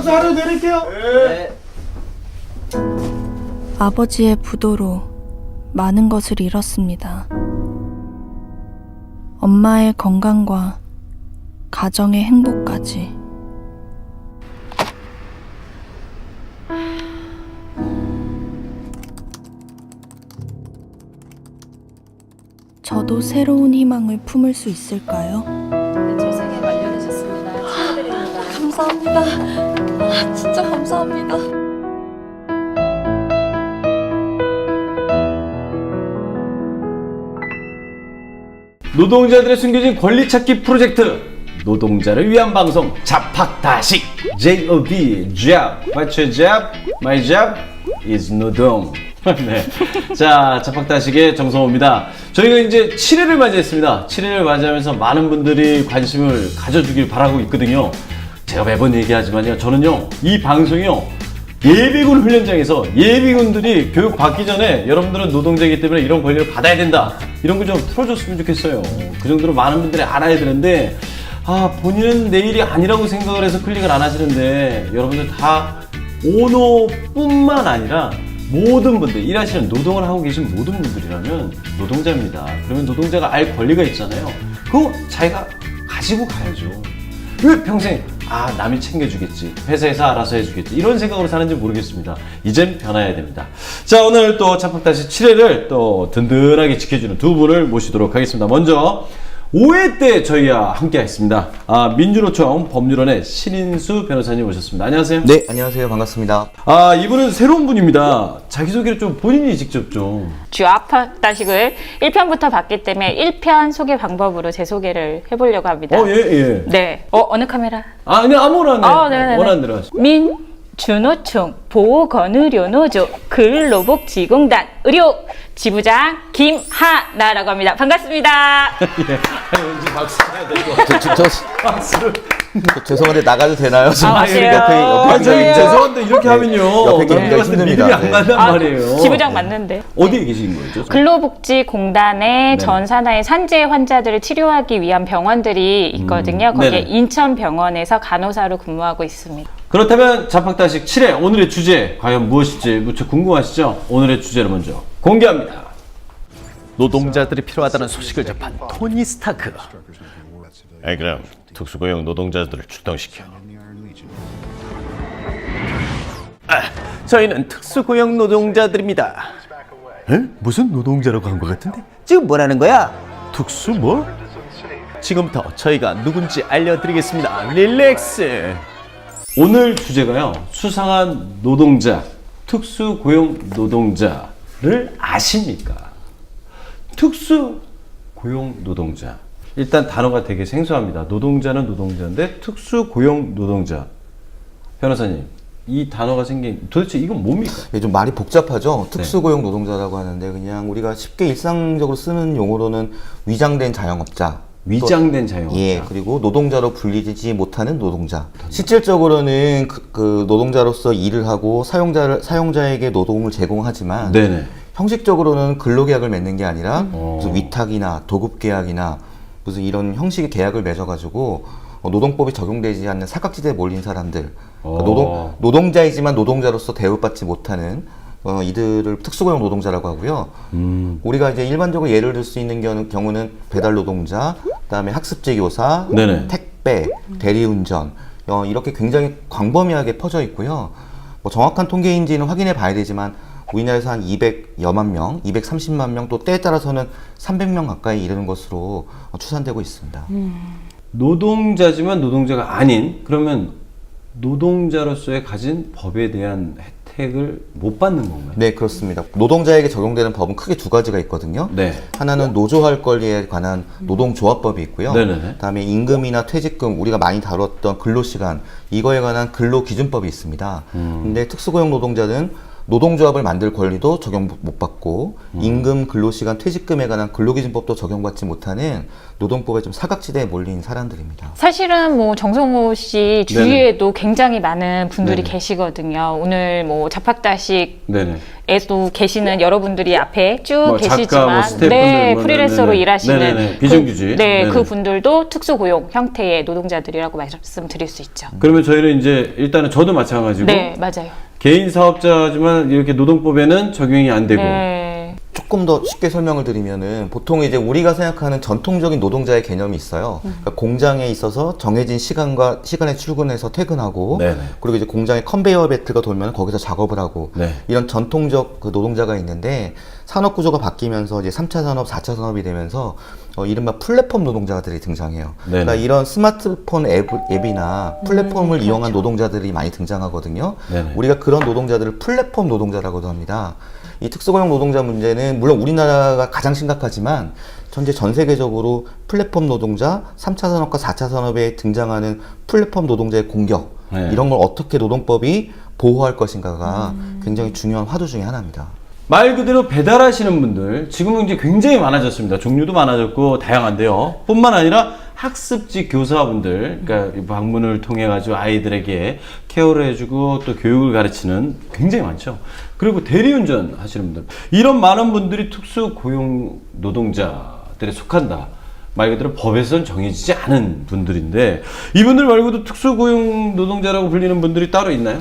박수 하루 내릴게요. 네. 아버지의 부도로 많은 것을 잃었습니다. 엄마의 건강과 가정의 행복까지. 저도 새로운 희망을 품을 수 있을까요? 출생에 완료되셨습니다. 축하드립니다. 감사합니다. 진짜 감사합니다. 노동자들의 숨겨진 권리 찾기 프로젝트, 노동자를 위한 방송 잡학다식. J-O-B, job. What's your job? My job is 노동. 네. 자, 잡학다식의 정성호입니다. 저희가 이제 7회를 맞이했습니다. 7회를 맞이하면서 많은 분들이 관심을 가져주길 바라고 있거든요. 제가 매번 얘기하지만요, 저는요, 이 방송이요, 예비군 훈련장에서 예비군들이 교육 받기 전에 여러분들은 노동자이기 때문에 이런 권리를 받아야 된다, 이런 거 좀 틀어줬으면 좋겠어요. 그 정도로 많은 분들이 알아야 되는데, 본인은 내일이 아니라고 생각을 해서 클릭을 안 하시는데, 여러분들 다 오노뿐만 아니라 모든 분들, 일하시는 노동을 하고 계신 모든 분들이라면 노동자입니다. 그러면 노동자가 알 권리가 있잖아요. 그거 자기가 가지고 가야죠. 왜 평생 남이 챙겨주겠지, 회사에서 알아서 해주겠지, 이런 생각으로 사는지 모르겠습니다. 이젠 변화해야 됩니다. 자, 오늘 또 잡학다식 7회를 또 든든하게 지켜주는 두 분을 모시도록 하겠습니다. 먼저 5회 때 저희와 함께 했습니다. 민주노총 법률원의 신인수 변호사님 오셨습니다. 안녕하세요. 네, 안녕하세요. 반갑습니다. 이분은 새로운 분입니다. 자기소개를 좀 본인이 직접 좀. 잡학다식을 1편부터 봤기 때문에 1편 소개 방법으로 제 소개를 해보려고 합니다. 예. 네. 어느 카메라? 그냥 아무거나. 네네네. 원하는 대로 하시죠. 민주노총 보건의료노조 근로복지공단 의료 지부장 김하나라고 합니다. 반갑습니다. 왠지 박수 쳐야 될 것 같아요. 박수를. 죄송한데 나가도 되나요? 맞아요. 저희 죄송한데 이렇게 하면요, 옆에 계기가 힘듭니다. 믿음이 안 간단 말이에요. 지부장 맞는데. 어디에 계신 거죠? 근로복지공단의 전 산하의 산재 환자들을 치료하기 위한 병원들이 있거든요. 거기에 네네. 인천병원에서 간호사로 근무하고 있습니다. 그렇다면 잡학다식 7회 오늘의 주제 과연 무엇일지 무척 궁금하시죠? 오늘의 주제를 먼저 공개합니다. 노동자들이 필요하다는 소식을 접한 토니 스타크. 그럼 특수고용 노동자들을 출동시켜. 저희는 특수고용 노동자들입니다. 무슨 노동자라고 한 것 같은데? 지금 뭐라는 거야? 특수 뭐? 지금부터 저희가 누군지 알려드리겠습니다. 릴렉스. 오늘 주제가요, 수상한 노동자, 특수고용 노동자를 아십니까? 특수고용 노동자. 일단 단어가 되게 생소합니다. 노동자는 노동자인데 특수고용 노동자. 변호사님, 이 단어가 생긴 도대체 이건 뭡니까? 좀 말이 복잡하죠. 특수고용 노동자라고 하는데 그냥 우리가 쉽게 일상적으로 쓰는 용어로는 위장된 자영업자. 위장된 자영업자. 예, 그리고 노동자로 불리지 못하는 노동자. 실질적으로는 그 노동자로서 일을 하고 사용자에게 노동을 제공하지만 네네. 형식적으로는 근로계약을 맺는 게 아니라 무슨 위탁이나 도급계약이나 무슨 이런 형식의 계약을 맺어가지고 노동법이 적용되지 않는 사각지대에 몰린 사람들, 노동자이지만 노동자로서 대우받지 못하는 이들을 특수고용 노동자라고 하고요. 우리가 이제 일반적으로 예를 들 수 있는 경우는 배달 노동자, 그다음에 학습제 교사, 네네. 택배, 대리운전, 이렇게 굉장히 광범위하게 퍼져 있고요. 정확한 통계인지는 확인해 봐야 되지만 우리나라에서 한 200여만 명, 230만 명, 또 때에 따라서는 300명 가까이 이르는 것으로 추산되고 있습니다. 노동자지만 노동자가 아닌, 그러면 노동자로서의 가진 법에 대한 혜택을 못 받는 건가요? 네, 그렇습니다. 노동자에게 적용되는 법은 크게 두 가지가 있거든요. 네. 하나는 노조할 권리에 관한 노동조합법이 있고요. 네네네. 그다음에 임금이나 퇴직금, 우리가 많이 다뤘던 근로시간, 이거에 관한 근로기준법이 있습니다. 근데 특수고용 노동자는 노동조합을 만들 권리도 적용 못 받고 임금, 근로시간, 퇴직금에 관한 근로기준법도 적용받지 못하는 노동법에 좀 사각지대에 몰린 사람들입니다. 사실은 뭐 정성호 씨 주위에도 네네. 굉장히 많은 분들이 네네. 계시거든요. 오늘 뭐 잡학다식에도 네네. 계시는 여러분들이 앞에 쭉 뭐 작가, 계시지만, 뭐 스태프분들, 네, 뭐, 프리랜서로 네네. 일하시는 네네네. 비정규직. 네, 네네. 그 분들도 특수고용 형태의 노동자들이라고 말씀드릴 수 있죠. 그러면 저희는 이제 일단은 저도 마찬가지고 네, 맞아요. 개인 사업자지만 이렇게 노동법에는 적용이 안 되고 네. 조금 더 쉽게 설명을 드리면은 보통 이제 우리가 생각하는 전통적인 노동자의 개념이 있어요. 그러니까 공장에 있어서 정해진 시간에 출근해서 퇴근하고 네네. 그리고 이제 공장에 컨베이어 벨트가 돌면 거기서 작업을 하고 네. 이런 전통적 그 노동자가 있는데 산업 구조가 바뀌면서 이제 3차 산업, 4차 산업이 되면서 이른바 플랫폼 노동자들이 등장해요. 네네. 그러니까 이런 스마트폰 앱이나 플랫폼을 이용한 노동자들이 많이 등장하거든요. 네네. 우리가 그런 노동자들을 플랫폼 노동자라고도 합니다. 이 특수고용 노동자 문제는 물론 우리나라가 가장 심각하지만 현재 전 세계적으로 플랫폼 노동자, 3차 산업과 4차 산업에 등장하는 플랫폼 노동자의 공격 네. 이런 걸 어떻게 노동법이 보호할 것인가가 굉장히 중요한 화두 중에 하나입니다. 말 그대로 배달하시는 분들 지금은 이제 굉장히 많아졌습니다. 종류도 많아졌고 다양한데요. 뿐만 아니라 학습지 교사분들, 그러니까 이 방문을 통해 가지고 아이들에게 케어를 해주고 또 교육을 가르치는 굉장히 많죠. 그리고 대리운전 하시는 분들, 이런 많은 분들이 특수 고용 노동자들에 속한다. 말 그대로 법에서는 정해지지 않은 분들인데 이분들 말고도 특수 고용 노동자라고 불리는 분들이 따로 있나요?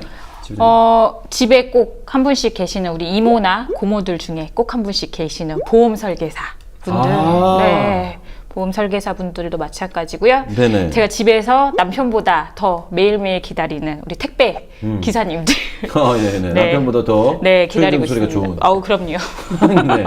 집에 꼭 한 분씩 계시는 우리 이모나 고모들 중에 꼭 한 분씩 계시는 보험 설계사 분들. 아. 네. 보험 설계사 분들도 마찬가지고요. 네네. 제가 집에서 남편보다 더 매일매일 기다리는 우리 택배 기사님들. 네네. 네. 남편보다 더 네, 기다리고 소리가 있습니다. 좋은. 아우, 그럼요. 네.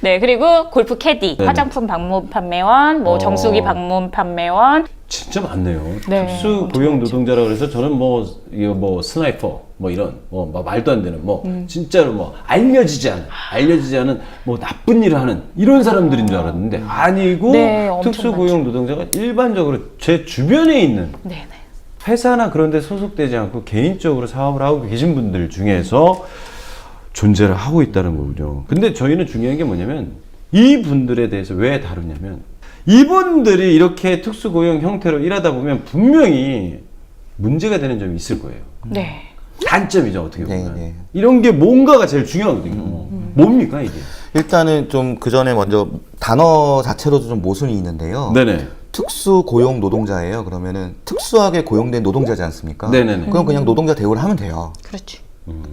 네, 그리고 골프 캐디, 네네. 화장품 방문 판매원, 뭐 정수기 방문 판매원. 진짜 많네요. 네, 특수 고용 노동자라고 그래서 저는 뭐 이거 뭐 스나이퍼 뭐 이런 뭐 말도 안 되는 뭐 진짜로 뭐 알려지지 않은 뭐 나쁜 일을 하는 이런 사람들인 줄 알았는데 아니고 네, 엄청 특수 고용 노동자가 일반적으로 제 주변에 있는 네네. 회사나 그런 데 소속되지 않고 개인적으로 사업을 하고 계신 분들 중에서 존재를 하고 있다는 거군요. 근데 저희는 중요한 게 뭐냐면 이 분들에 대해서 왜 다루냐면 이분들이 이렇게 특수고용 형태로 일하다 보면 분명히 문제가 되는 점이 있을 거예요. 네. 단점이죠, 어떻게 보면. 네, 네. 이런 게 뭔가가 제일 중요하거든요. 뭡니까, 이게? 일단은 좀 그 전에 먼저 단어 자체로도 좀 모순이 있는데요. 네네. 특수 고용 노동자예요. 그러면은 특수하게 고용된 노동자지 않습니까? 네네네. 그럼 그냥 노동자 대우를 하면 돼요. 그렇지.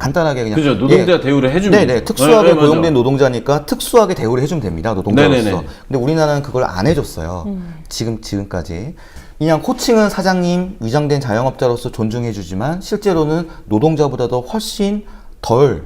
간단하게 그냥. 그죠, 노동자 대우를 해주면 네네. 되죠. 특수하게 네, 맞아. 고용된 노동자니까 특수하게 대우를 해주면 됩니다. 노동자로서. 네네네. 근데 우리나라는 그걸 안 해줬어요. 지금까지. 그냥 호칭은 사장님, 위장된 자영업자로서 존중해주지만 실제로는 노동자보다도 훨씬 덜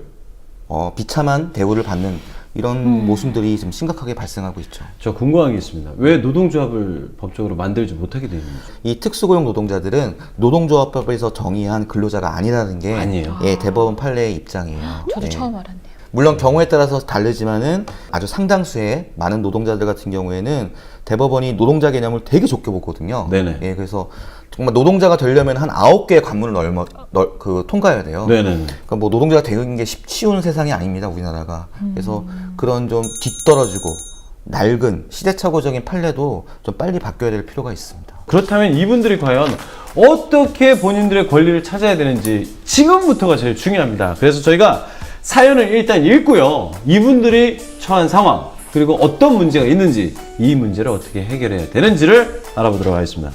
비참한 대우를 받는 이런 모순들이 좀 심각하게 발생하고 있죠. 저 궁금한 게 있습니다. 왜 노동조합을 법적으로 만들지 못하게 되는지. 이 특수고용 노동자들은 노동조합법에서 정의한 근로자가 아니라는 게 아니에요. 예, 대법원 판례의 입장이에요. 저도 예. 처음 알았네요. 물론 경우에 따라서 다르지만은 아주 상당수의 많은 노동자들 같은 경우에는 대법원이 노동자 개념을 되게 좁게 보거든요. 네네. 예, 그래서 정말 노동자가 되려면 한 9개의 관문을 통과해야 돼요. 네네. 그러니까 뭐 노동자가 되는 게 쉬운 세상이 아닙니다, 우리나라가. 그래서 그런 좀 뒤떨어지고 낡은 시대착오적인 판례도 좀 빨리 바뀌어야 될 필요가 있습니다. 그렇다면 이분들이 과연 어떻게 본인들의 권리를 찾아야 되는지 지금부터가 제일 중요합니다. 그래서 저희가 사연을 일단 읽고요. 이분들이 처한 상황, 그리고 어떤 문제가 있는지, 이 문제를 어떻게 해결해야 되는지를 알아보도록 하겠습니다.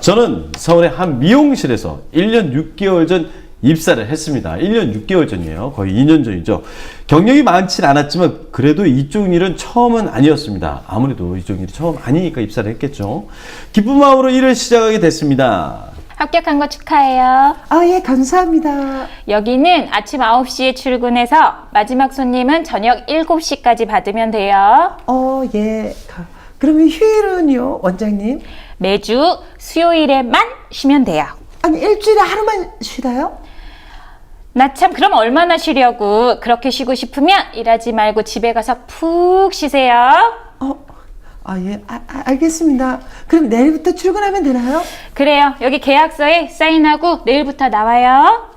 저는 서울의 한 미용실에서 1년 6개월 전 입사를 했습니다. 1년 6개월 전이에요. 거의 2년 전이죠. 경력이 많진 않았지만 그래도 이쪽 일은 처음은 아니었습니다. 아무래도 이쪽 일이 처음 아니니까 입사를 했겠죠. 기쁜 마음으로 일을 시작하게 됐습니다. 합격한 거 축하해요. 예, 감사합니다. 여기는 아침 9시에 출근해서 마지막 손님은 저녁 7시까지 받으면 돼요. 예. 그러면 휴일은요, 원장님? 매주 수요일에만 쉬면 돼요. 아니, 일주일에 하루만 쉬나요? 나 참 그럼 얼마나 쉬려고. 그렇게 쉬고 싶으면 일하지 말고 집에 가서 푹 쉬세요. 예, 알겠습니다. 그럼 내일부터 출근하면 되나요? 그래요. 여기 계약서에 사인하고 내일부터 나와요.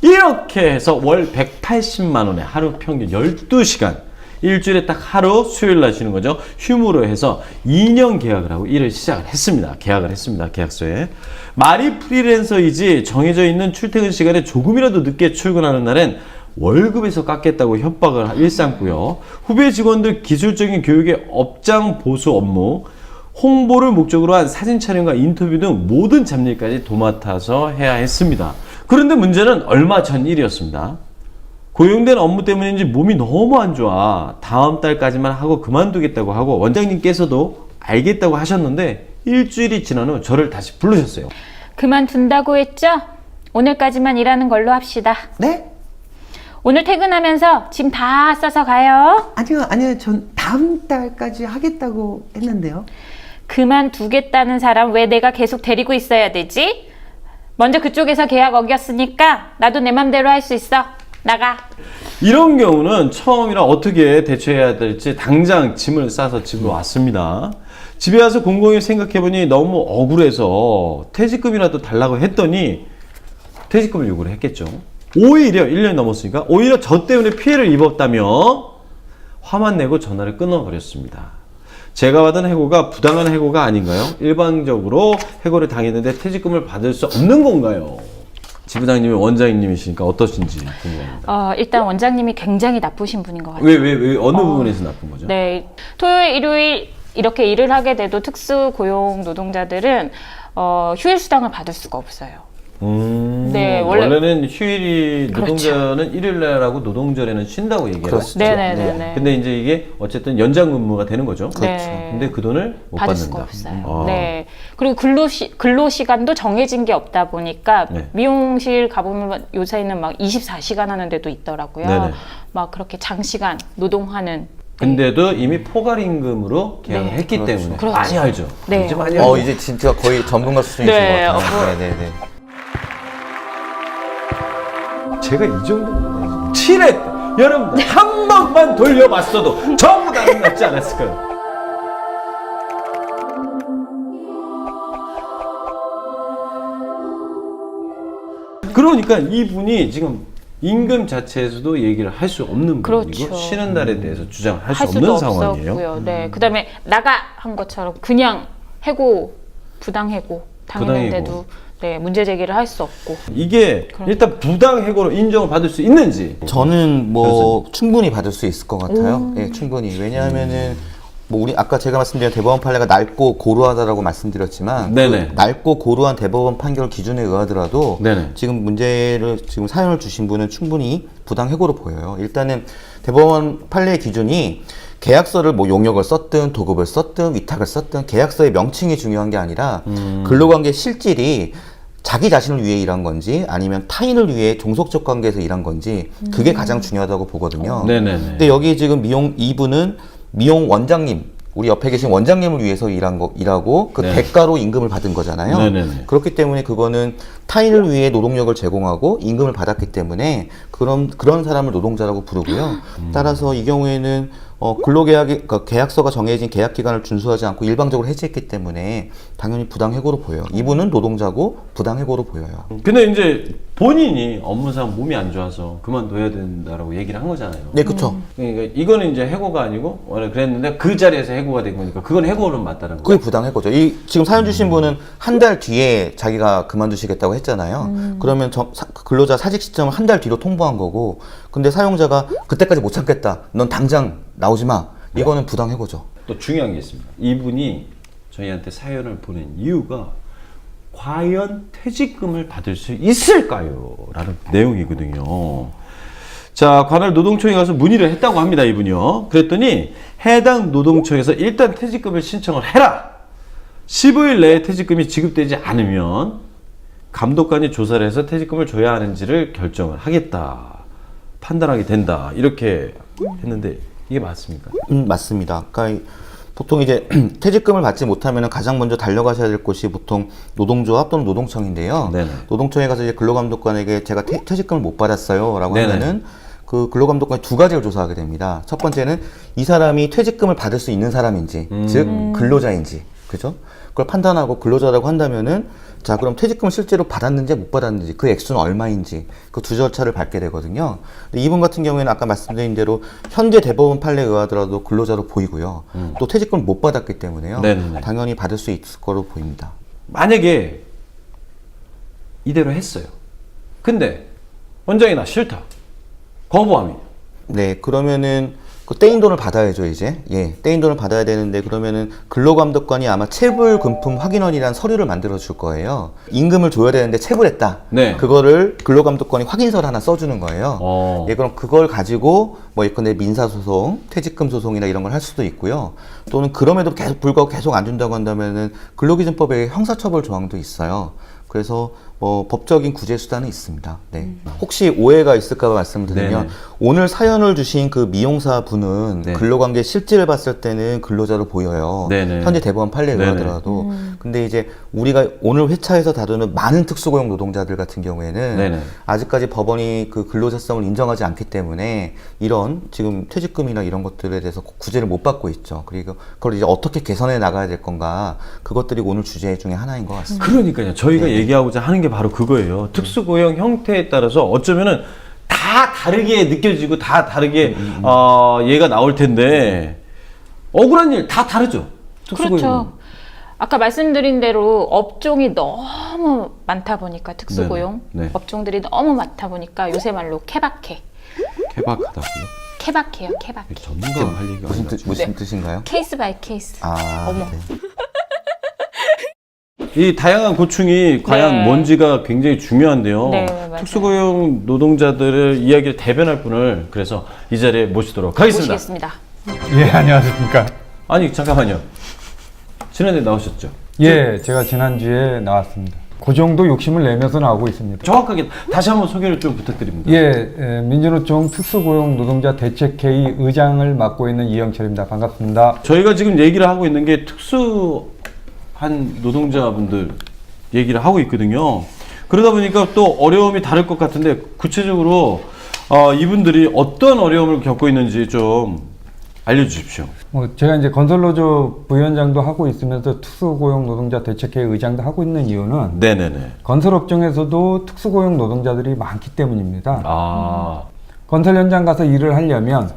이렇게 해서 월 180만 원에 하루 평균 12시간, 일주일에 딱 하루 수요일 날 쉬는 거죠. 휴무로 해서 2년 계약을 하고 일을 시작을 했습니다. 계약을 했습니다. 계약서에. 말이 프리랜서이지 정해져 있는 출퇴근 시간에 조금이라도 늦게 출근하는 날엔 월급에서 깎겠다고 협박을 일삼고요. 후배 직원들 기술적인 교육의 업장 보수 업무, 홍보를 목적으로 한 사진 촬영과 인터뷰 등 모든 잡일까지 도맡아서 해야 했습니다. 그런데 문제는 얼마 전 일이었습니다. 고용된 업무 때문인지 몸이 너무 안 좋아. 다음 달까지만 하고 그만두겠다고 하고 원장님께서도 알겠다고 하셨는데 일주일이 지난 후 저를 다시 부르셨어요. 그만둔다고 했죠? 오늘까지만 일하는 걸로 합시다. 네? 오늘 퇴근하면서 짐 다 싸서 가요. 아니요. 전 다음 달까지 하겠다고 했는데요. 그만두겠다는 사람 왜 내가 계속 데리고 있어야 되지? 먼저 그쪽에서 계약 어겼으니까 나도 내 맘대로 할 수 있어. 나가. 이런 경우는 처음이라 어떻게 대처해야 될지 당장 짐을 싸서 집으로 왔습니다. 집에 와서 곰곰이 생각해보니 너무 억울해서 퇴직금이라도 달라고 했더니 퇴직금을 요구를 했겠죠. 오히려 1년이 넘었으니까 오히려 저 때문에 피해를 입었다며 화만 내고 전화를 끊어버렸습니다. 제가 받은 해고가 부당한 해고가 아닌가요? 일방적으로 해고를 당했는데 퇴직금을 받을 수 없는 건가요? 지부장님이 원장님이시니까 어떠신지 궁금합니다. 일단 원장님이 굉장히 나쁘신 분인 것 같아요. 왜 어느 부분에서 나쁜 거죠? 네, 토요일, 일요일 이렇게 일을 하게 돼도 특수 고용 노동자들은 휴일 수당을 받을 수가 없어요. 네, 원래는 휴일이 그렇죠. 노동자는 일요일날하고 노동절에는 쉰다고 얘기를 하시죠. 네네네. 근데 이제 이게 어쨌든 연장 근무가 되는 거죠. 네. 근데 그 돈을 못 받을 받는다. 수가 없어요. 아. 네. 그리고 근로 시간도 정해진 게 없다 보니까 네. 미용실 가보면 요새는 막 24시간 하는 데도 있더라고요. 네네. 막 그렇게 장시간 노동하는. 근데도 이미 포괄임금으로 계약을 네. 했기 그렇죠. 때문에 그렇죠. 많이 알죠. 네. 이제 많이 알죠. 이제 진짜 거의 전문가 수준이신 네, 것 같아요. 네네네. 제가 이 정도 칠했 여러분들 한 번만 돌려봤어도 전부 다는 낫지 않았을까요? 그러니까 이분이 지금 임금 자체에서도 얘기를 할 수 없는 부분이고 그렇죠. 쉬는 날에 대해서 주장을 할 수 할 수도 없는 상황이에요. 없었고요. 네. 그다음에 나가 한 것처럼 그냥 해고 부당해고 당했는데도 네, 문제 제기를 할 수 없고. 이게 일단 부당해고로 인정을 받을 수 있는지 저는 뭐 충분히 받을 수 있을 것 같아요. 예, 충분히. 왜냐하면은 뭐 우리 아까 제가 말씀드린 대법원 판례가 낡고 고루하다라고 말씀드렸지만 네네. 그 낡고 고루한 대법원 판결 기준에 의하더라도 네네. 지금 지금 사연을 주신 분은 충분히 부당해고로 보여요. 일단은 대법원 판례 기준이 계약서를 뭐 용역을 썼든 도급을 썼든 위탁을 썼든 계약서의 명칭이 중요한 게 아니라 근로관계 실질이 자기 자신을 위해 일한 건지 아니면 타인을 위해 종속적 관계에서 일한 건지 그게 가장 중요하다고 보거든요. 네네네. 근데 여기 지금 이분은 미용 원장님, 우리 옆에 계신 원장님을 위해서 일하고 그 네. 대가로 임금을 받은 거잖아요. 네네네. 그렇기 때문에 그거는 타인을 위해 노동력을 제공하고 임금을 받았기 때문에 그런 사람을 노동자라고 부르고요. 따라서 이 경우에는 그러니까 계약서가 정해진 계약 기간을 준수하지 않고 일방적으로 해지했기 때문에 당연히 부당해고로 보여요. 이분은 노동자고 부당해고로 보여요. 근데 이제 본인이 업무상 몸이 안 좋아서 그만둬야 된다라고 얘기를 한 거잖아요. 네, 그렇죠. 그러니까 이거는 이제 해고가 아니고 원래 그랬는데 그 자리에서 해고가 된 거니까 그건 해고는 맞다는 거예요. 그게 부당해고죠. 지금 사연 주신 분은 한 달 뒤에 자기가 그만두시겠다고 했잖아요. 그러면 근로자 사직 시점을 한 달 뒤로 통보한 거고, 근데 사용자가 그때까지 못 참겠다. 넌 당장 나오지 마. 이거는 부당해고죠. 또 중요한 게 있습니다. 이분이 저희한테 사연을 보낸 이유가 과연 퇴직금을 받을 수 있을까요? 라는 내용이거든요. 자, 관할 노동청에 가서 문의를 했다고 합니다, 이분이요. 그랬더니 해당 노동청에서 일단 퇴직금을 신청을 해라. 15일 내에 퇴직금이 지급되지 않으면 감독관이 조사를 해서 퇴직금을 줘야 하는지를 결정을 하겠다. 판단하게 된다. 이렇게 했는데 이게 맞습니까? 맞습니다. 그러니까 보통 이제 퇴직금을 받지 못하면 가장 먼저 달려가셔야 될 곳이 보통 노동조합 또는 노동청인데요. 네네. 노동청에 가서 이제 근로감독관에게 제가 퇴직금을 못 받았어요 라고 네네. 하면은 그 근로감독관이 두 가지를 조사하게 됩니다. 첫 번째는 이 사람이 퇴직금을 받을 수 있는 사람인지, 즉 근로자인지, 그죠? 그걸 판단하고 근로자라고 한다면은 자 그럼 퇴직금을 실제로 받았는지 못 받았는지 그 액수는 얼마인지 그 두 절차를 밟게 되거든요. 근데 이분 같은 경우에는 아까 말씀드린 대로 현재 대법원 판례에 의하더라도 근로자로 보이고요. 또 퇴직금을 못 받았기 때문에요. 네네네. 당연히 받을 수 있을 거로 보입니다. 만약에 이대로 했어요. 근데 원장이 나 싫다. 거부함이. 네, 그러면은 그 떼인 돈을 받아야죠, 이제. 예, 떼인 돈을 받아야 되는데 그러면은 근로감독관이 아마 체불금품 확인원이라는 서류를 만들어 줄 거예요. 임금을 줘야 되는데 체불했다. 네. 그거를 근로감독관이 확인서를 하나 써주는 거예요. 예, 그럼 그걸 가지고 뭐 예컨대 민사소송, 퇴직금 소송이나 이런 걸 할 수도 있고요. 또는 그럼에도 불구하고 계속 안 준다고 한다면은 근로기준법에 형사처벌 조항도 있어요. 그래서 뭐 법적인 구제 수단은 있습니다. 네. 혹시 오해가 있을까 봐 말씀드리면 네네. 오늘 사연을 주신 그 미용사 분은 네. 근로관계 실질을 봤을 때는 근로자로 보여요. 네네. 현재 대법원 판례에 네네. 의하더라도. 근데 이제 우리가 오늘 회차에서 다루는 많은 특수고용 노동자들 같은 경우에는 네네. 아직까지 법원이 그 근로자성을 인정하지 않기 때문에 이런 지금 퇴직금이나 이런 것들에 대해서 구제를 못 받고 있죠. 그리고 그걸 이제 어떻게 개선해 나가야 될 건가 그것들이 오늘 주제 중에 하나인 것 같습니다. 그러니까요. 저희가 네. 얘기하고자 하는 게 바로 그거예요. 특수고용 형태에 따라서 어쩌면은 다 다르게 느껴지고 다 다르게 얘가 나올 텐데 억울한 일 다 다르죠. 특수고용. 그렇죠. 아까 말씀드린 대로 업종이 너무 많다 보니까 특수고용 네네. 네. 업종들이 너무 많다 보니까 요새 말로 케바케. 케바케다고요? 케바케요, 케바케. 전문가가 할 얘기가 아니라 무슨 뜻인가요? 케이스 바이 케이스. 아, 어머. 네. 이 다양한 고충이 과연 네. 뭔지가 굉장히 중요한데요. 네, 맞아요. 특수고용 노동자들의 이야기를 대변할 분을 그래서 이 자리에 모시도록 하겠습니다. 모시겠습니다. 예, 안녕하십니까. 아니 잠깐만요. 지난해 나오셨죠? 예, 제가 지난주에 나왔습니다. 그 정도 욕심을 내면서 나오고 있습니다. 정확하게 다시 한번 소개를 좀 부탁드립니다. 예, 민주노총 특수고용 노동자 대책회의 의장을 맡고 있는 이영철입니다. 반갑습니다. 저희가 지금 얘기를 하고 있는 게 특수한 노동자분들 얘기를 하고 있거든요. 그러다 보니까 또 어려움이 다를 것 같은데 구체적으로 이분들이 어떤 어려움을 겪고 있는지 좀 알려주십시오. 제가 이제 건설노조 부위원장도 하고 있으면서 특수고용 노동자 대책회의 의장도 하고 있는 이유는 네네네. 건설업종에서도 특수고용 노동자들이 많기 때문입니다. 아, 건설 현장 가서 일을 하려면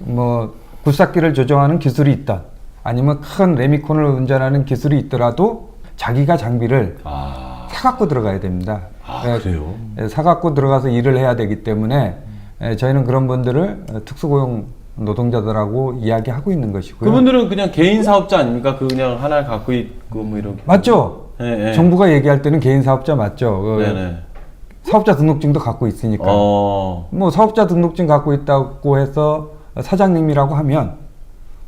뭐 굴삭기를 조정하는 기술이 있다. 아니면 큰 레미콘을 운전하는 기술이 있더라도 자기가 장비를 사갖고 들어가야 됩니다. 그래요? 사갖고 들어가서 일을 해야 되기 때문에 저희는 그런 분들을 특수고용 노동자들하고 이야기하고 있는 것이고요. 그분들은 그냥 개인 사업자 아닙니까? 그 그냥 하나를 갖고 있고 뭐 이렇게. 맞죠? 네, 네. 정부가 얘기할 때는 개인 사업자 맞죠? 네네. 사업자 등록증도 갖고 있으니까. 뭐 사업자 등록증 갖고 있다고 해서 사장님이라고 하면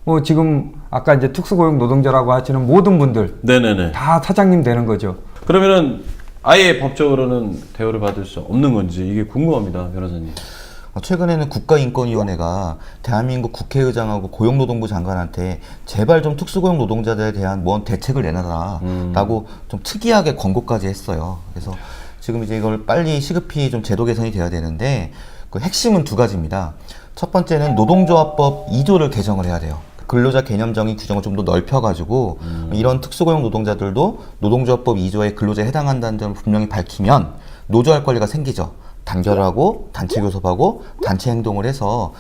뭐 지금 아까 이제 특수고용 노동자라고 하시는 모든 분들 네네네. 다 사장님 되는 거죠. 그러면은 아예 법적으로는 대우를 받을 수 없는 건지 이게 궁금합니다, 변호사님. 최근에는 국가인권위원회가 대한민국 국회의장하고 고용노동부 장관한테 제발 좀 특수고용 노동자들에 대한 뭔 대책을 내놔라라고 좀 특이하게 권고까지 했어요. 그래서 지금 이제 이걸 빨리 시급히 좀 제도 개선이 돼야 되는데 그 핵심은 두 가지입니다. 첫 번째는 노동조합법 2조를 개정을 해야 돼요. 근로자 개념정의 규정을 좀 더 넓혀가지고 이런 특수고용 노동자들도 노동조합법 2조에 근로자에 해당한다는 점을 분명히 밝히면 노조할 권리가 생기죠. 단결하고 단체 교섭하고 단체 행동을 해서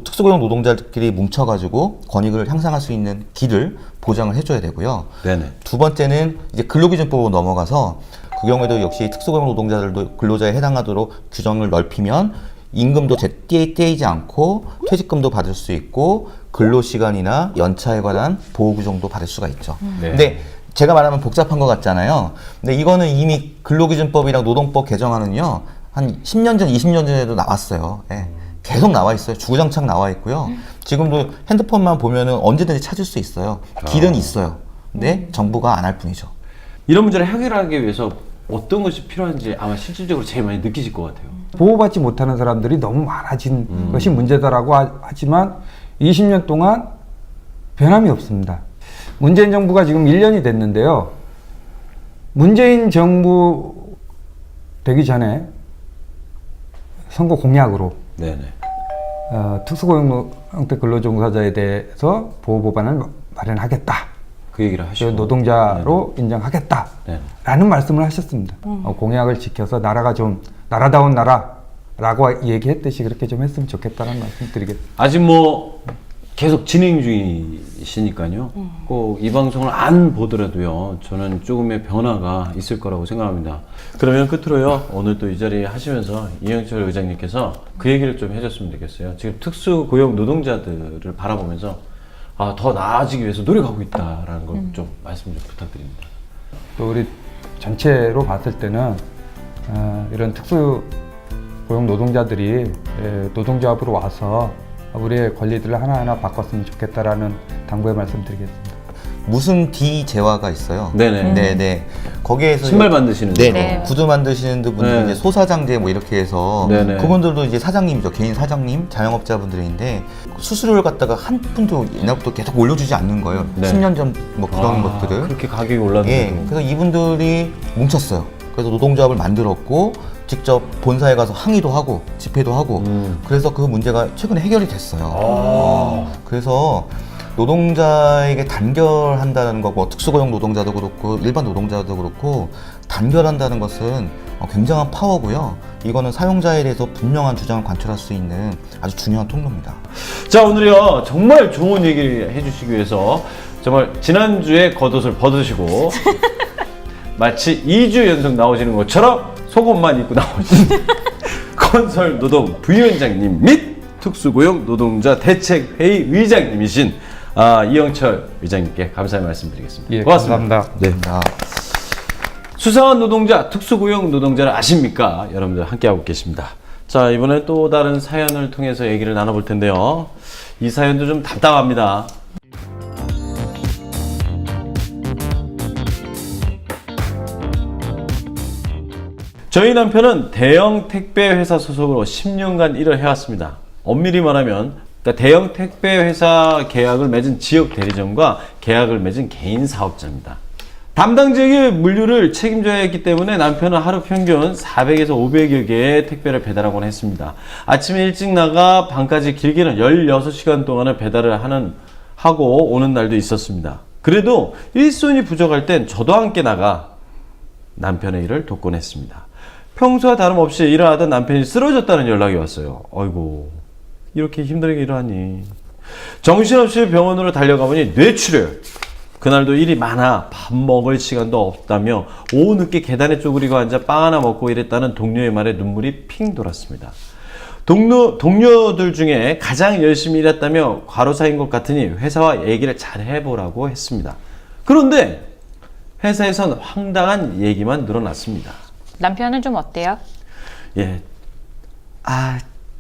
특수고용 노동자들끼리 뭉쳐가지고 권익을 향상할 수 있는 길을 보장을 해줘야 되고요. 네네. 두 번째는 이제 근로기준법으로 넘어가서 그 경우에도 역시 특수고용 노동자들도 근로자에 해당하도록 규정을 넓히면 임금도 떼이지 않고 퇴직금도 받을 수 있고 근로시간이나 연차에 관한 보호구정도 받을 수가 있죠. 네. 근데 제가 말하면 복잡한 것 같잖아요. 근데 이거는 이미 근로기준법이랑 노동법 개정안은요. 한 10년 전, 20년 전에도 나왔어요. 예. 계속 나와 있어요. 주구장창 나와 있고요. 지금도 핸드폰만 보면은 언제든지 찾을 수 있어요. 길은 있어요. 근데 정부가 안 할 뿐이죠. 이런 문제를 해결하기 위해서 어떤 것이 필요한지 아마 실질적으로 제일 많이 느끼실 것 같아요. 보호받지 못하는 사람들이 너무 많아진 것이 문제다라고 하지만 20년 동안 변함이 없습니다. 문재인 정부가 지금 1년이 됐는데요. 문재인 정부 되기 전에 선거 공약으로 네네. 특수고용 형태 근로종사자에 대해서 보호법안을 마련하겠다. 그 얘기를 하시고 노동자로 인정하겠다라는 네. 말씀을 하셨습니다. 공약을 지켜서 나라가 좀 나라다운 나라라고 얘기했듯이 그렇게 좀 했으면 좋겠다는 말씀 드리겠습니다. 아직 뭐 계속 진행 중이시니까요. 꼭 이 방송을 안 보더라도요. 저는 조금의 변화가 있을 거라고 생각합니다. 그러면 끝으로요. 오늘 또 이 자리에 하시면서 이영철 의장님께서 그 얘기를 좀 해줬으면 좋겠어요. 지금 특수고용 노동자들을 바라보면서 더 나아지기 위해서 노력하고 있다라는 걸 좀 말씀 좀 부탁드립니다. 또 우리 전체로 봤을 때는 이런 특수고용 노동자들이 노동조합으로 와서 우리의 권리들을 하나하나 바꿨으면 좋겠다라는 당부의 말씀 드리겠습니다. 무슨 D 재화가 있어요. 네네. 네네. 거기에서 신발 만드시는 네, 거. 네. 구두 만드시는 분들 네. 이제 소사장제 뭐 이렇게 해서 네네. 그분들도 이제 사장님이죠. 개인 사장님, 자영업자분들인데 수수료를 갖다가 한 푼도 옛날부터 계속 올려주지 않는 거예요. 네. 10년 전 뭐 그런 것들을. 그렇게 가격이 올랐는데도. 예. 그래서 이분들이 뭉쳤어요. 그래서 노동조합을 만들었고 직접 본사에 가서 항의도 하고 집회도 하고 그래서 그 문제가 최근에 해결이 됐어요. 그래서 노동자에게 단결한다는 거, 뭐 특수고용 노동자도 그렇고 일반 노동자도 그렇고 단결한다는 것은 굉장한 파워고요. 이거는 사용자에 대해서 분명한 주장을 관철할 수 있는 아주 중요한 통로입니다. 자, 오늘요 정말 좋은 얘기를 해주시기 위해서 정말 지난주에 겉옷을 벗으시고 마치 2주 연속 나오시는 것처럼 속옷만 입고 나오신 건설 노동 부위원장님 및 특수고용 노동자 대책회의 의장님이신 이영철 의장님께 감사의 말씀드리겠습니다. 예, 고맙습니다. 감사합니다. 네. 수상한 노동자, 특수고용 노동자를 아십니까? 여러분들 함께하고 계십니다. 자, 이번에 또 다른 사연을 통해서 얘기를 나눠볼 텐데요. 이 사연도 좀 답답합니다. 저희 남편은 대형 택배 회사 소속으로 10년간 일을 해왔습니다. 엄밀히 말하면 대형 택배 회사 계약을 맺은 지역 대리점과 계약을 맺은 개인 사업자입니다. 담당 지역의 물류를 책임져야 했기 때문에 남편은 하루 평균 400에서 500여 개의 택배를 배달하곤 했습니다. 아침에 일찍 나가 밤까지 길게는 16시간 동안을 배달을 하고 오는 날도 있었습니다. 그래도 일손이 부족할 땐 저도 함께 나가 남편의 일을 돕곤 했습니다. 평소와 다름없이 일을 하던 남편이 쓰러졌다는 연락이 왔어요. 아이고, 이렇게 힘들게 일하니. 정신없이 병원으로 달려가보니 뇌출혈. 그날도 일이 많아 밥 먹을 시간도 없다며 오후 늦게 계단에 쪼그리고 앉아 빵 하나 먹고 일했다는 동료의 말에 눈물이 핑 돌았습니다. 동료들 중에 가장 열심히 일했다며 과로사인 것 같으니 회사와 얘기를 잘 해보라고 했습니다. 그런데 회사에선 황당한 얘기만 늘어났습니다. 남편은 좀 어때요? 예,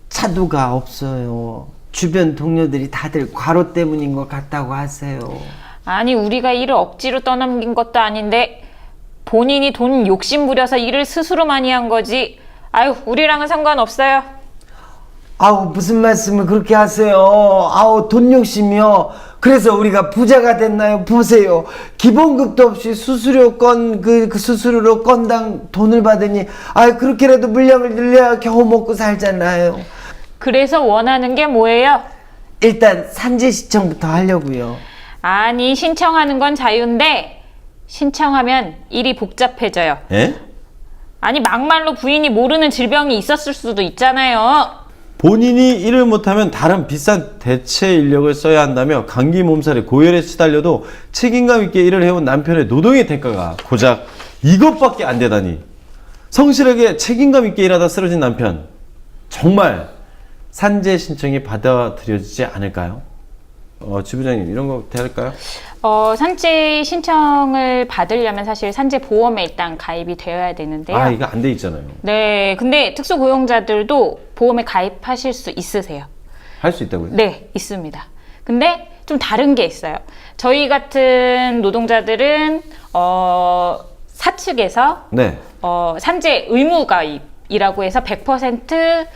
차도가 없어요. 주변 동료들이 다들 과로 때문인 것 같다고 하세요. 아니, 우리가 일을 억지로 떠넘긴 것도 아닌데 본인이 돈 욕심 부려서 일을 스스로 많이 한 거지. 아유, 우리랑은 상관없어요. 아우, 무슨 말씀을 그렇게 하세요. 아우, 돈 욕심이요. 그래서 우리가 부자가 됐나요? 보세요. 기본급도 없이 수수료 그 수수료로 건당 돈을 받으니 그렇게라도 물량을 늘려야 겨우 먹고 살잖아요. 그래서 원하는 게 뭐예요? 일단 산재 신청부터 하려고요. 아니, 신청하는 건 자유인데 신청하면 일이 복잡해져요. 예? 아니, 막말로 부인이 모르는 질병이 있었을 수도 있잖아요. 본인이 일을 못하면 다른 비싼 대체 인력을 써야 한다며 감기 몸살에 고열에 시달려도 책임감 있게 일을 해온 남편의 노동의 대가가 고작 이것밖에 안 되다니. 성실하게 책임감 있게 일하다 쓰러진 남편, 정말 산재 신청이 받아들여지지 않을까요? 지부장님, 이런 거 될까요? 산재 신청을 받으려면 사실 산재 보험에 일단 가입이 되어야 되는데요. 이거 안 돼 있잖아요. 네, 근데 특수고용자들도 보험에 가입하실 수 있으세요. 할 수 있다고요? 네, 있습니다. 근데 좀 다른 게 있어요. 저희 같은 노동자들은 사측에서 네. 산재 의무 가입이라고 해서 100%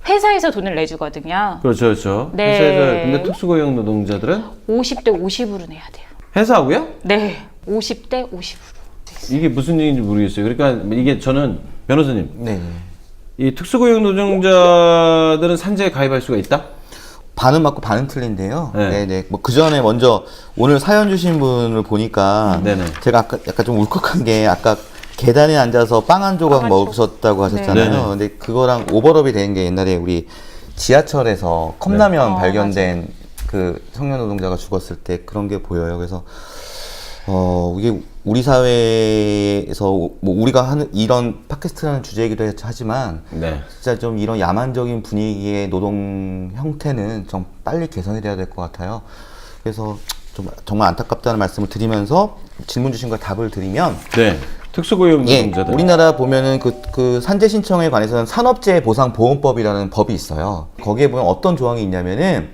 회사에서 돈을 내주거든요. 그렇죠, 그렇죠. 네. 회사에서, 근데 특수고용 노동자들은 50대 50으로 내야 돼요. 회사하고요? 네, 50대 50으로. 이게 무슨 얘기인지 모르겠어요. 그러니까 이게 저는 변호사님, 네. 이 특수고용 노동자들은 산재에 가입할 수가 있다? 반은 맞고 반은 틀린데요. 네. 네네. 뭐 그 전에 먼저 오늘 사연 주신 분을 보니까 네네. 제가 아까 약간 좀 울컥한 게 아까 계단에 앉아서 빵 한 조각 먹으셨다고 하셨잖아요. 네네. 근데 그거랑 오버랩이 된 게 옛날에 우리 지하철에서 컵라면 발견된 그 청년 노동자가 죽었을 때 그런 게 보여요. 그래서 이게 우리 사회에서 뭐 우리가 하는 이런 팟캐스트라는 주제이기도 하지만 네. 진짜 좀 이런 야만적인 분위기의 노동 형태는 좀 빨리 개선이 돼야 될 것 같아요. 그래서 좀 정말 안타깝다는 말씀을 드리면서 질문 주신 걸 답을 드리면 네. 특수고용 예, 노동자들. 우리나라 보면은 그 산재 신청에 관해서는 산업재해보상보험법이라는 법이 있어요. 거기에 보면 어떤 조항이 있냐면은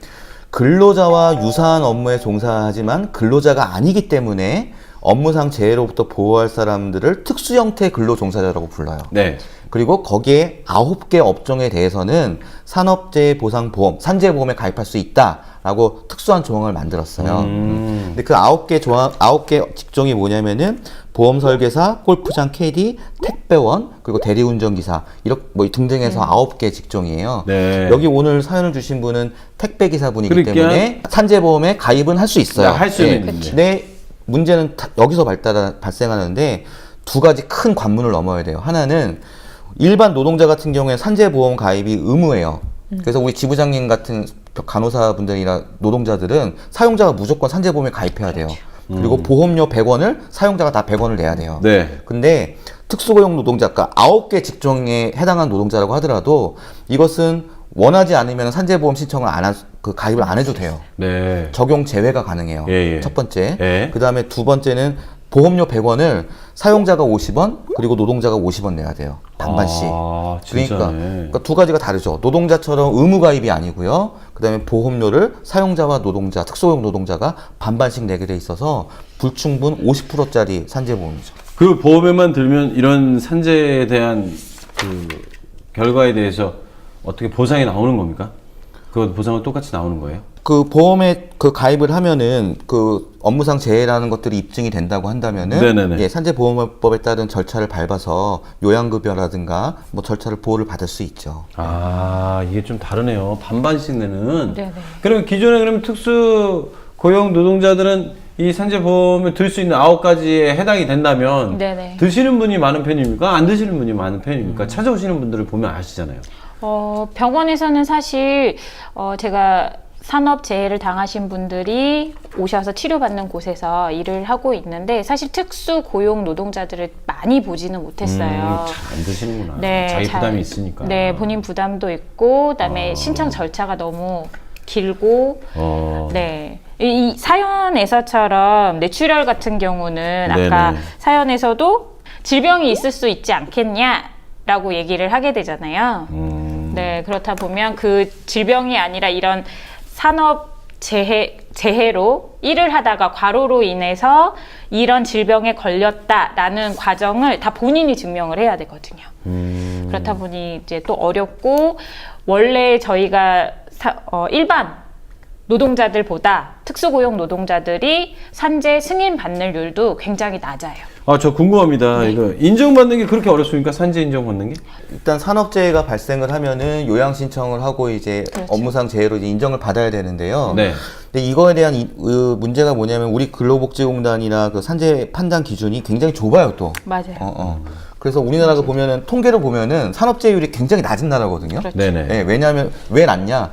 근로자와 유사한 업무에 종사하지만 근로자가 아니기 때문에 업무상 재해로부터 보호할 사람들을 특수 형태 근로 종사자라고 불러요. 네. 그리고 거기에 9개 업종에 대해서는 산업재해보상보험, 산재보험에 가입할 수 있다라고 특수한 조항을 만들었어요. 근데 그 9개 직종이 뭐냐면은 보험 설계사, 골프장 캐디, 택배원, 그리고 대리운전기사 이렇게 뭐 등등해서 9개 직종이에요. 네. 여기 오늘 사연을 주신 분은 택배기사분이기 그러니까 때문에 산재보험에 가입은 할 수 있어요. 할 수 예. 있는데. 근데 문제는 여기서 발생하는데 두 가지 큰 관문을 넘어야 돼요. 하나는 일반 노동자 같은 경우에 산재보험 가입이 의무예요. 그래서 우리 지부장님 같은 간호사분들이나 노동자들은 사용자가 무조건 산재보험에 가입해야 돼요. 그리고 보험료 100원을 사용자가 다 100원을 내야 돼요. 네. 근데 특수고용 노동자가 9개 직종에 해당한 노동자라고 하더라도 이것은 원하지 않으면 산재보험 신청을 가입을 안 해도 돼요. 네. 적용 제외가 가능해요. 예, 예. 첫 번째. 예. 그 다음에 두 번째는 보험료 100원을 사용자가 50원, 그리고 노동자가 50원 내야 돼요. 반반씩. 아, 진짜네. 그러니까 두 가지가 다르죠. 노동자처럼 의무 가입이 아니고요. 그 다음에 보험료를 사용자와 노동자, 특수고용 노동자가 반반씩 내게 돼 있어서 불충분 50%짜리 산재보험이죠. 그 보험에만 들면 이런 산재에 대한 그 결과에 대해서 어떻게 보상이 나오는 겁니까? 그 보상은 똑같이 나오는 거예요? 그 보험에 그 가입을 하면은 그 업무상 재해라는 것들이 입증이 된다고 한다면은 네네네. 예, 산재보험법에 따른 절차를 밟아서 요양급여라든가 뭐 절차를 보호를 받을 수 있죠. 아, 이게 좀 다르네요. 반반씩 내는. 네네. 그럼 기존에 그러면 특수 고용 노동자들은 이 산재보험을 들 수 있는 9가지에 해당이 된다면 네네. 드시는 분이 많은 편입니까? 안 드시는 분이 많은 편입니까? 찾아오시는 분들을 보면 아시잖아요. 병원에서는 사실 제가 산업재해를 당하신 분들이 오셔서 치료받는 곳에서 일을 하고 있는데 사실 특수 고용 노동자들을 많이 보지는 못했어요. 잘 안 드시는구나. 네, 자기 잘- 부담이 있으니까. 네, 본인 부담도 있고 그다음에 신청 절차가 너무 길고 네. 이 사연에서처럼 뇌출혈 같은 경우는 아까 네네. 사연에서도 질병이 있을 수 있지 않겠냐라고 얘기를 하게 되잖아요. 네, 그렇다 보면 그 질병이 아니라 이런 산업 재해로 일을 하다가 과로로 인해서 이런 질병에 걸렸다라는 과정을 다 본인이 증명을 해야 되거든요. 그렇다 보니 이제 또 어렵고 원래 저희가 일반 노동자들보다 특수고용 노동자들이 산재 승인 받는 률도 굉장히 낮아요. 아, 저 궁금합니다. 이거 인정받는 게 그렇게 어렵습니까? 산재 인정받는 게? 일단 산업재해가 발생을 하면은 요양 신청을 하고 이제 업무상 재해로 이제 인정을 받아야 되는데요. 네. 근데 이거에 대한 문제가 뭐냐면 우리 근로복지공단이나 그 산재 판단 기준이 굉장히 좁아요 또. 맞아요. 그래서 우리나라가 보면은 통계로 보면은 산업재해율이 굉장히 낮은 나라거든요. 그렇죠. 네네. 네, 왜냐하면 왜 낮냐?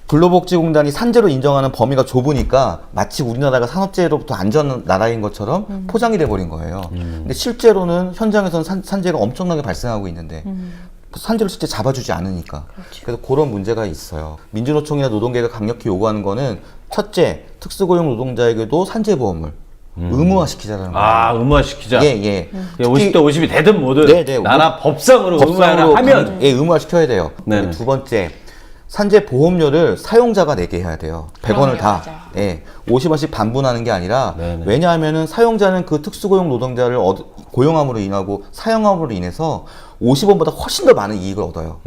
근로복지공단이 산재로 인정하는 범위가 좁으니까 마치 우리나라가 산업재해로부터 안전한 나라인 것처럼 포장이 돼버린 거예요. 근데 실제로는 현장에서는 산재가 엄청나게 발생하고 있는데 산재를 실제 잡아주지 않으니까. 그래서 그런 문제가 있어요. 민주노총이나 노동계가 강력히 요구하는 거는 첫째, 특수고용 노동자에게도 산재보험을 의무화시키자라는 거예요. 아, 의무화시키자. 예, 예. 50대 50이 되든 뭐든 네, 네. 나라 법상으로 의무화를 하면 예, 의무화시켜야 돼요. 네네. 두 번째, 산재 보험료를 사용자가 내게 해야 돼요. 100원을 다. 맞아요. 예. 50원씩 반분하는 게 아니라 네네. 왜냐하면은 사용자는 그 특수고용 노동자를 고용함으로 인하고 사용함으로 인해서 50원보다 훨씬 더 많은 이익을 얻어요.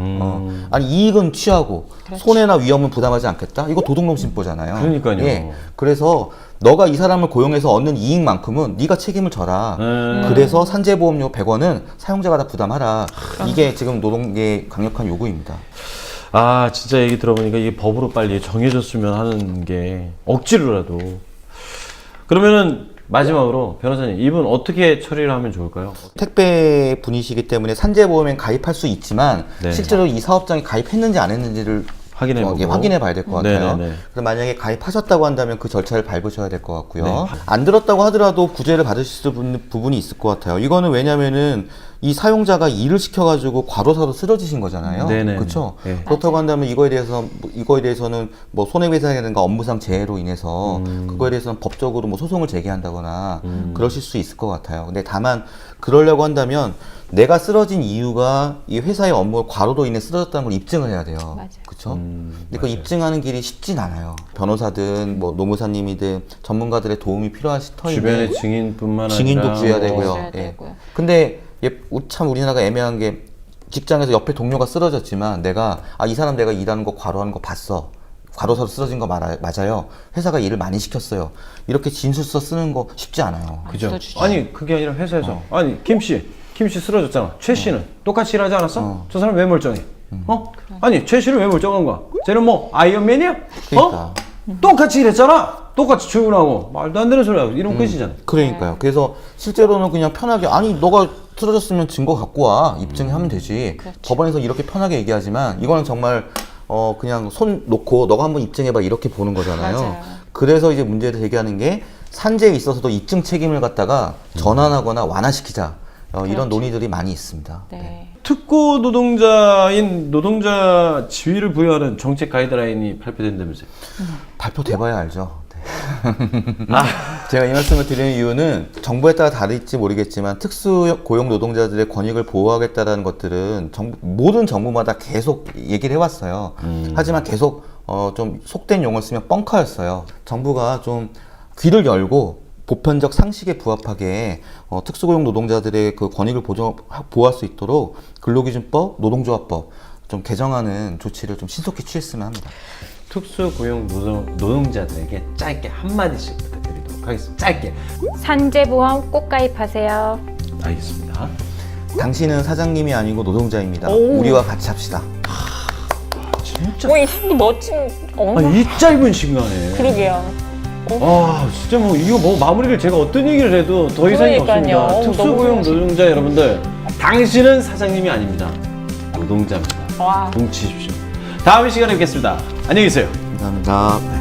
아니 이익은 취하고 손해나 위험은 부담하지 않겠다. 이거 도둑놈신보잖아요. 그러니까요. 예. 그래서 너가 이 사람을 고용해서 얻는 이익만큼은 네가 책임을 져라. 그래서 산재보험료 100원은 사용자가 다 부담하라. 이게 지금 노동계의 강력한 요구입니다. 아 진짜 얘기 들어보니까 이게 법으로 빨리 정해졌으면 하는 게 억지로라도. 그러면은 마지막으로 변호사님 이분 어떻게 처리를 하면 좋을까요? 택배 분이시기 때문에 산재보험에 가입할 수 있지만 네. 실제로 이 사업장에 가입했는지 안 했는지를 확인해보고. 확인해 봐야 될 것 같아요. 네네네. 그래서 만약에 가입하셨다고 한다면 그 절차를 밟으셔야 될 것 같고요. 네. 안 들었다고 하더라도 구제를 받으실 부분이 있을 것 같아요. 이거는 왜냐면은 이 사용자가 일을 시켜가지고 과로사로 쓰러지신 거잖아요. 네네. 그렇죠? 네. 그렇다고 한다면 이거에 대해서는 뭐 손해배상이라든가 업무상 재해로 인해서 그거에 대해서는 법적으로 뭐 소송을 제기한다거나 그러실 수 있을 것 같아요. 근데 다만 그러려고 한다면 내가 쓰러진 이유가 이 회사의 업무 과로로 인해 쓰러졌다는 걸 입증을 해야 돼요. 맞아요. 그렇죠? 근데 그 입증하는 길이 쉽진 않아요. 변호사든 뭐 노무사님이든 전문가들의 도움이 필요하실 터인데 주변의 증인뿐만 증인도 아니라 구해야 뭐 되고요. 구해야 예. 되고요. 근데 참 우리나라가 애매한 게 직장에서 옆에 동료가 쓰러졌지만 내가 이 사람 내가 일하는 거 과로하는 거 봤어. 과로사로 쓰러진 거 맞아요. 회사가 일을 많이 시켰어요. 이렇게 진술서 쓰는 거 쉽지 않아요. 그죠? 써주죠. 아니 그게 아니라 회사에서 아니 김 씨 쓰러졌잖아. 최 씨는 똑같이 일하지 않았어? 저 사람 왜 멀쩡해? 아니 최 씨는 왜 멀쩡한 거야? 쟤는 뭐 아이언맨이야? 그러니까. 똑같이 일했잖아. 똑같이 출근하고 말도 안 되는 소리 하고 이런 끝이잖아. 그러니까요. 그래서 실제로는 그냥 편하게 너가 쓰러졌으면 증거 갖고 와 입증하면 되지. 법원에서 이렇게 편하게 얘기하지만 이거는 정말 그냥 손 놓고 너가 한번 입증해봐 이렇게 보는 거잖아요. 맞아요. 그래서 이제 문제를 제기하는 게 산재에 있어서도 입증 책임을 갖다가 전환하거나 완화시키자 이런 논의들이 많이 있습니다. 네. 특고 노동자인 노동자 지위를 부여하는 정책 가이드라인이 발표된다면서요? 발표돼봐야 알죠. 제가 이 말씀을 드리는 이유는 정부에 따라 다를지 모르겠지만 특수 고용 노동자들의 권익을 보호하겠다라는 것들은 모든 정부마다 계속 얘기를 해왔어요. 하지만 계속 좀 속된 용어를 쓰면 뻥카였어요. 정부가 좀 귀를 열고 보편적 상식에 부합하게 특수고용 노동자들의 그 권익을 보호할 수 있도록 근로기준법, 노동조합법 좀 개정하는 조치를 좀 신속히 취했으면 합니다. 특수고용 노동자들에게 짧게 한마디씩 부탁드리도록 하겠습니다. 짧게. 산재보험 꼭 가입하세요. 알겠습니다. 당신은 사장님이 아니고 노동자입니다. 우리와 같이 합시다. 진짜. 이 사람도 멋진 아니, 이 짧은 시간에. 그러게요. 진짜 뭐 이거 뭐 마무리를 제가 어떤 얘기를 해도 더 이상이 그러니까요. 없습니다. 특수고용 너무 노동자 여러분들, 당신은 사장님이 아닙니다. 노동자입니다. 와. 뭉치십시오. 다음 시간에 뵙겠습니다. 안녕히 계세요. 감사합니다.